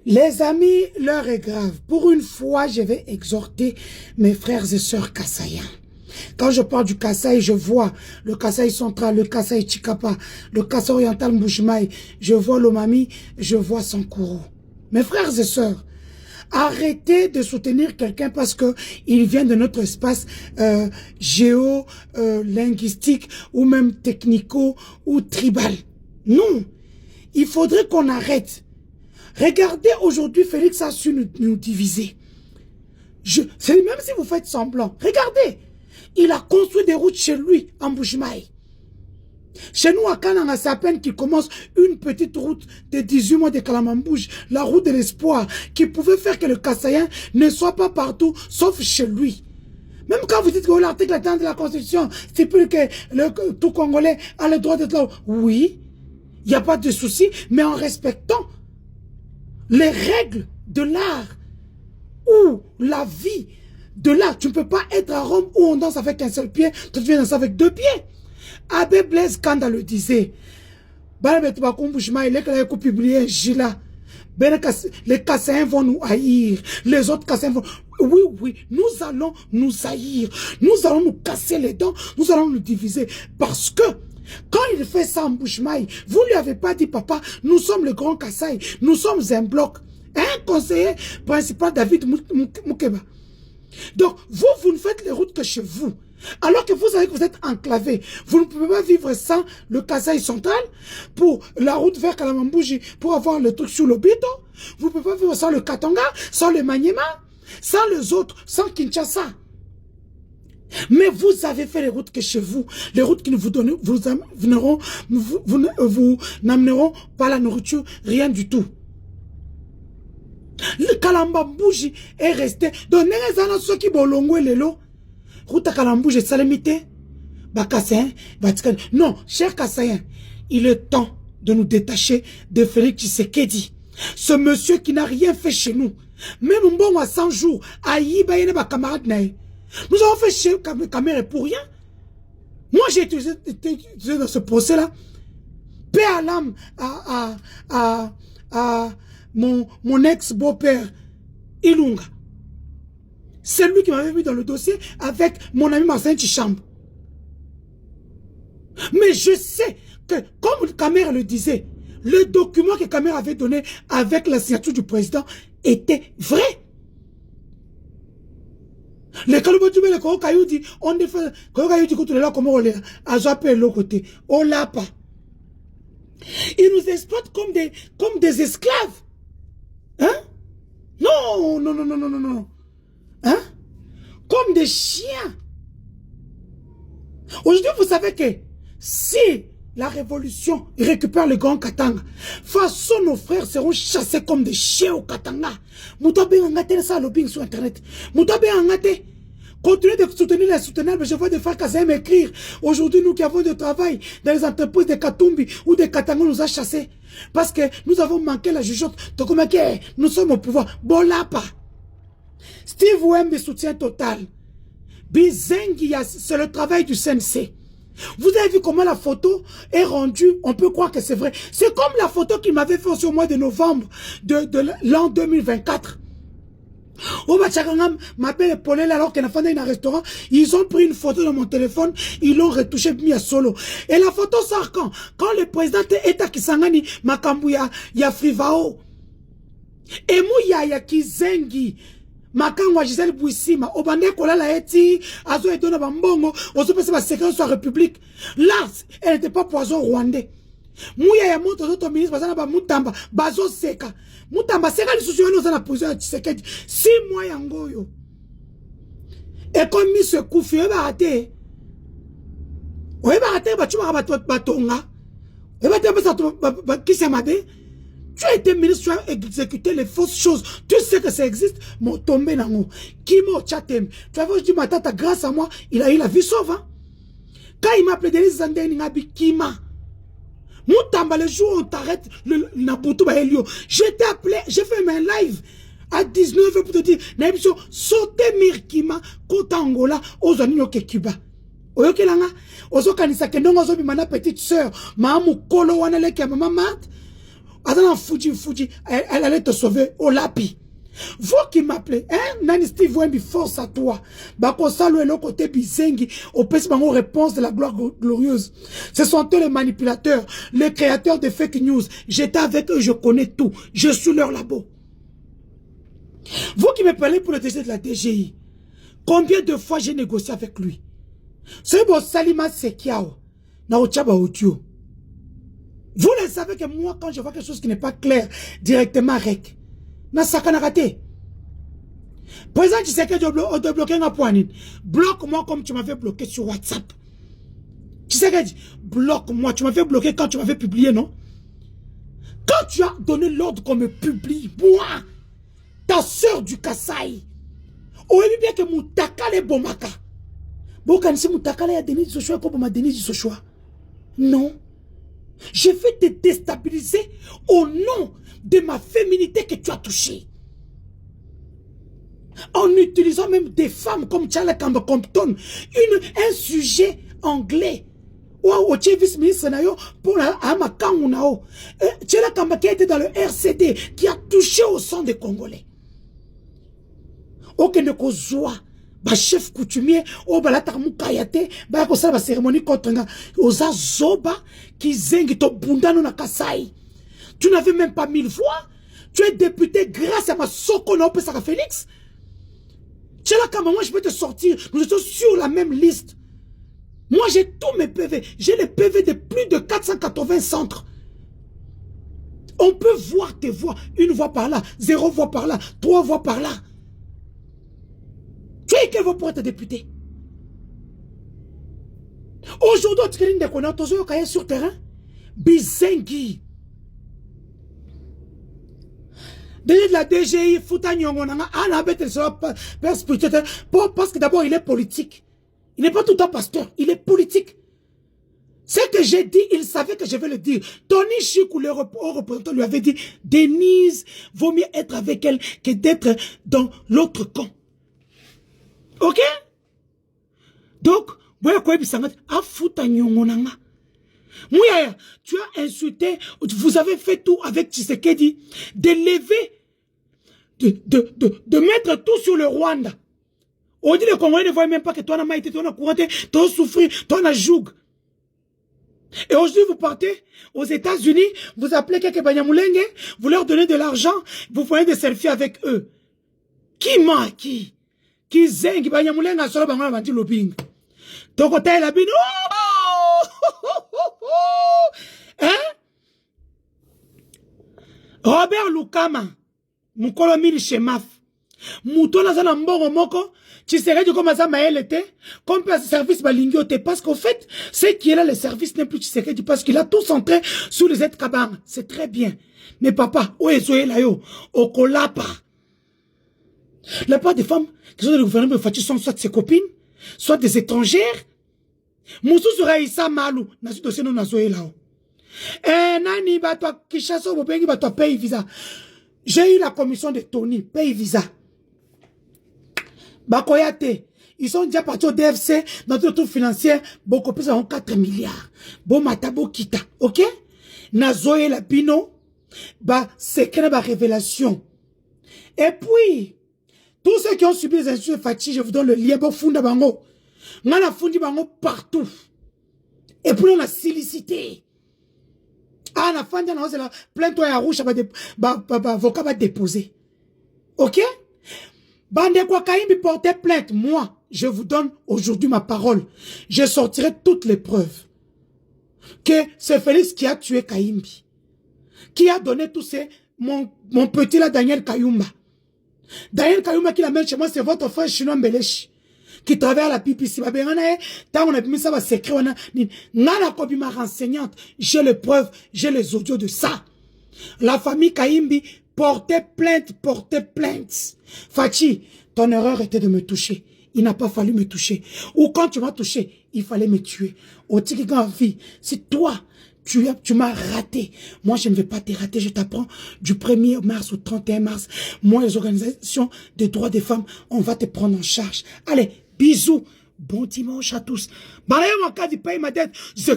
Les amis, l'heure est grave. Pour une fois, je vais exhorter mes frères et sœurs Kassaïens. Quand je parle du Kasaï, je vois le Kasaï central, le Kasaï Chikapa, le Kasaï oriental Mbujimaï, je vois l'Omami, je vois Sankuru. Mes frères et sœurs, arrêtez de soutenir quelqu'un parce que il vient de notre espace linguistique ou même technico ou tribal. Non, il faudrait qu'on arrête. Regardez aujourd'hui, Félix a su nous diviser. Même si vous faites semblant, regardez. Il a construit des routes chez lui, en Mbujimaï. Chez nous, à Kananga, c'est à peine qu'il commence une petite route de 18 mois de Kalamambouj, la route de l'espoir, qui pouvait faire que le Kassaïen ne soit pas partout, sauf chez lui. Même quand vous dites que l'article de la Constitution stipule que tout Congolais a le droit d'être là. Oui, il n'y a pas de souci, mais en respectant les règles de l'art ou la vie de l'art. Tu ne peux pas être à Rome où on danse avec un seul pied, tu viens danser avec deux pieds. Abbé Blaise Kanda le disait. Les Kassaïens vont nous haïr. Les autres Kassaïens vont... Oui, nous allons nous haïr. Nous allons nous casser les dents. Nous allons nous diviser. Parce que quand il fait ça en Mbujimaï, vous ne lui avez pas dit, papa, nous sommes le grand Kasaï. Nous sommes un bloc. Un conseiller principal, David Moukeba. Donc, vous ne faites les routes que chez vous. Alors que vous savez que vous êtes enclavé. Vous ne pouvez pas vivre sans le Kasaï central pour la route vers Kalamambouji pour avoir le truc sur le Bito. Vous ne pouvez pas vivre sans le Katanga, sans le Maniema, sans les autres, sans Kinshasa. Mais vous avez fait les routes que chez vous. Les routes qui ne vous n'amèneront pas la nourriture, rien du tout. Le Kalambambouji est resté. Donc, ceux qui bolongwe lelo. Route à Kalambouji, salamité. Non, cher Kassaïen, il est temps de nous détacher de Félix Tshisekedi. Ce monsieur qui n'a rien fait chez nous. Même un bon à 100 jours, aïe, bayene ba camarade naï. Nous avons fait chez Kamere pour rien. Moi, j'ai utilisé dans ce procès-là. Paix à l'âme à mon ex-beau-père, Ilunga. C'est lui qui m'avait mis dans le dossier avec mon ami Marcin Chichambe. Mais je sais que, comme Kamere le disait, le document que Kamere avait donné avec la signature du président était vrai. Les Kalubotube, les Korokayu dit, on défend, Korokayu dit, qu'on est là, comment on l'est, à Zapé, l'autre côté. On l'a pas. Ils nous exploitent comme des esclaves. Hein? Non. Hein? Comme des chiens. Aujourd'hui, vous savez que si la révolution récupère le grand Katanga, façon nos frères seront chassés comme des chiens au Katanga. Moutabe Angate, ça lobbying sur Internet. Moutabe Angate. Continuez de soutenir les soutenables. Je vois des frères Kassaïens m'écrire. Aujourd'hui, nous qui avons du travail dans les entreprises de Katumbi ou de Katanga nous a chassés. Parce que nous avons manqué la jugeote. Nous sommes au pouvoir. Bolapa. Steve Wembe soutien total. Bizengi, c'est le travail du CNC. Vous avez vu comment la photo est rendue. On peut croire que c'est vrai. C'est comme la photo qu'il m'avait fait aussi au mois de novembre de l'an 2024. Au Bachagangam, ma belle Paulelle, alors qu'elle a fait un restaurant, ils ont pris une photo dans mon téléphone, ils l'ont retouché, mis à solo. Et la photo sort quand le président est à Kisangani, Makambouya, ya Frivao. Et mouya ya Kizengi, Makangwa Gisèle Bouissima, Obande Kolala Eti, Azo Edona Bambongo, Ozo Pese Séquence sur la République. Là, elle n'était pas poison rwandais. Mouya ya monte aux autres ministres, Bazana ba Mutamba, Bazo Seka. Mutamba Seka, les sous-souvenus dans la position de Tshisekedi. 6 mois yangoyo. Et comme il se couffe, il va rater. Il va rater, tu vas rater Batonga. Il va rater qui s'est madé. Tu as été ministre, tu as exécuté les fausses choses. Tu sais que ça existe. Mon tombé dans mon. Kimo Chatem. Tu as vu, je dis, ma tata, grâce à moi, il a eu la vie sauve. Hein? Quand il m'a appelé Denis Zandé, il m'a dit Kima. Moutamba, le jour où on t'arrête, le Nabutu Baelio, je t'ai appelé, j'ai fait mes live à 19h pour te dire, Naïbisho, sautez Mirkima, Kota Angola, aux Anino Cuba. Oyokelanga, Ozo Kanisa Kendongo Zobi, ma petite soeur, Mahamu Kolo Waneleke, Maman Mat, Attends, Fuji, elle allait te sauver au lapi. Vous qui m'appelez, hein, Nani Steve Wemby, force à toi. Bako Salo et le côté bizengi, au pèse bango réponse de la gloire glorieuse. Ce sont eux les manipulateurs, les créateurs de fake news. J'étais avec eux, je connais tout. Je suis leur labo. Vous qui me parlez pour le DG de la DGI, combien de fois j'ai négocié avec lui? C'est bon, Salima Sekiao, na Ochaba Otio. Vous le savez que moi, quand je vois quelque chose qui n'est pas clair, directement, rec. Na sakana raté. Président, tu sais que je dois bloquer un point. Bloque-moi comme tu m'avais bloqué sur WhatsApp. Tu sais que bloque-moi, tu m'avais bloqué quand tu m'avais publié, non? Quand tu as donné l'ordre qu'on me publie, moi, ta soeur du Kassai, on a vu bien que Moutakale Bomaka. Bon, quand c'est Moutakale, il y a Denis Sochoa, comme m'a Denis Sochoa. Non. Je vais te déstabiliser au nom de ma féminité que tu as touchée. En utilisant même des femmes comme Charles Kamba Compton, un sujet anglais. Ou vice-ministre pour Amakangu Nao. Charles Kamba qui a été dans le RCD, qui a touché au sang des Congolais. Aucun de Kozoa. Ba chef coutumier o balata mukayate ba ko sala ba cérémonie kotenga oza zoba ki zengi to bundano na Kasai. Tu n'avais même pas 1000 voix. Tu es député grâce à ma soko na opesaka Félix. Tu es là comme moi je peux te sortir. Nous étions sur la même liste. Moi j'ai tous mes PV. J'ai les PV de plus de 480 centres. On peut voir tes voix. 1 voix par là, 0 voix par là, 3 voix par là. Tu es quelle voix pour être député? Aujourd'hui, tu es de sur terrain. Bizengi. Déjà de la DGI, Fouta Nyongonanga, parce que d'abord, il est politique. Il n'est pas tout le temps pasteur, il est politique. Ce que j'ai dit, il savait que je vais le dire. Tony Chikou, le représentant, lui avait dit, Denise, vaut mieux être avec elle que d'être dans l'autre camp. Ok? Donc, tu as insulté, vous avez fait tout avec Tshisekedi, de lever, de mettre tout sur le Rwanda. On dit les Congolais ne voient même pas que toi, on a maïté, toi, on a courante, toi, on a souffert, toi, on a joug. Et aujourd'hui, vous partez aux États-Unis, vous appelez quelques Banyamulenge, vous leur donnez de l'argent, vous prenez des selfies avec eux. Qui ment à qui? Qui zengi Banyamulenge a solo bango la banti lobing. Toko taille la bine. Hein? Robert Lukama, Mukolo Mili Shemaf. Mouton na zana mbongo moko. Tu serais du comme ça maël comme le service balingiote parce qu'au fait c'est qui est là le service n'est plus tu sais parce qu'il a tout centré sur les aides kabang. C'est très bien. Mais papa, où est là yo au kolapa. La part des femmes qui sont dans le gouvernement de sont soit ses copines, soit des étrangères. Moussou sera Issa Malou, na su dossier non na zoé là. Nani ba toi Kishaso bobengi ba toi paye visa. J'ai eu la commission de Tony, paye visa. Bakoyate, ils sont déjà partis au DFC, notre tour financier, beaucoup plus de 4 milliards. Bon matabo kita, ok? Nazoé la bino, ba secret ba révélation. Et puis, tous ceux qui ont subi les insultes de Fatih, je vous donne le lien, bon funda bango. On a fondi bango partout. Et puis on a silicité. Ah, la fin de la plainte-toi à rouge, avocat va déposer. Ok? Bande quoi Kaimbi portait plainte. Moi, je vous donne aujourd'hui ma parole. Je sortirai toutes les preuves. Que c'est Félix qui a tué Kaimbi. Qui a donné tous ces... Mon petit là, Daniel Kayumba. Daniel Kayumba qui l'amène chez moi, c'est votre frère chinois Mbelechi. Qui travaille à la PPC. Tant on a mis ça, va s'écrire. Nana Kobi, ma renseignante. J'ai les preuves, j'ai les audios de ça. La famille Kaimbi portait plainte, portait plainte. Fatih, ton erreur était de me toucher. Il n'a pas fallu me toucher. Ou quand tu m'as touché, il fallait me tuer. Au Tikigan vie, si toi, tu m'as raté. Moi, je ne vais pas te rater. Je t'apprends du 1er mars au 31 mars. Moi, les organisations des droits des femmes, on va te prendre en charge. Allez, bisous. Bon dimanche à tous. Balaye mon cas du pays, ma tête. Je